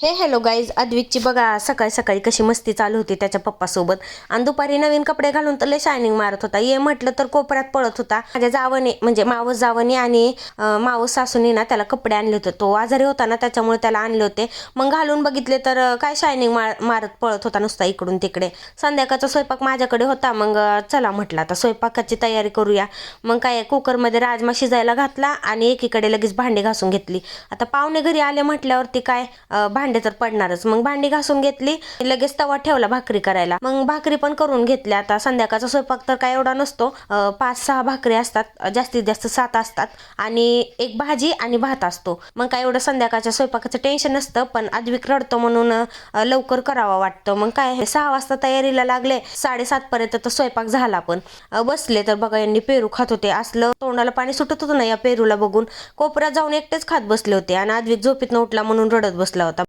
Hello guys, अद्विकची बघा सकाळी सकाळी कशी मस्ती चालू होती त्याच्या पप्पासोबत. आणि दुपारी नवीन कपडे घालून तर लय शायनिंग मारत होता. ये म्हटलं तर कोपऱ्यात पळत होता. माझ्या जावने म्हणजे मावस जावने आणि मावस सासूने ना त्याला कपडे आणले होते. तो आजारी होता ना, त्याच्यामुळे त्याला आणले होते. मग घालून बघितले तर काय शायनिंग मारत पळत होता नुसता इकडून तिकडे. संध्याकाळचा स्वयंपाक माझ्याकडे होता. मग चला म्हटलं आता स्वयंपाकाची तयारी करूया. मग काय कुकरमध्ये राजमा शिजायला घातला आणि एकीकडे लगेच भांडी घासून घेतली. आता पाहुणे घरी आले म्हटल्यावरती काय भांडे तर पडणारच. मग भांडी घासून घेतली, लगेच तवा ठेवला भाकरी करायला. मग भाकरी पण करून घेतल्या. आता संध्याकाळचा स्वयंपाक तर काय एवढा नसतो, 5-6 भाकरी असतात, जास्तीत जास्त 7 असतात आणि एक भाजी आणि भात असतो. मग काय एवढं संध्याकाळच्या स्वयंपाकाचं टेन्शन नसतं. पण अद्विक रडतो म्हणून लवकर करावा वाटतं. मग काय 6 वाजता तयारीला लागले, 7:30 पर्यंत तर स्वयंपाक झाला. पण बसले तर बघा यांनी पेरू खात होते. असलं तोंडाला पाणी सुटत होतं ना या पेरूला बघून. कोपऱ्यात जाऊन एकटेच खात बसले होते आणि अद्विक झोपेतनं उठला म्हणून रडत बसला होता.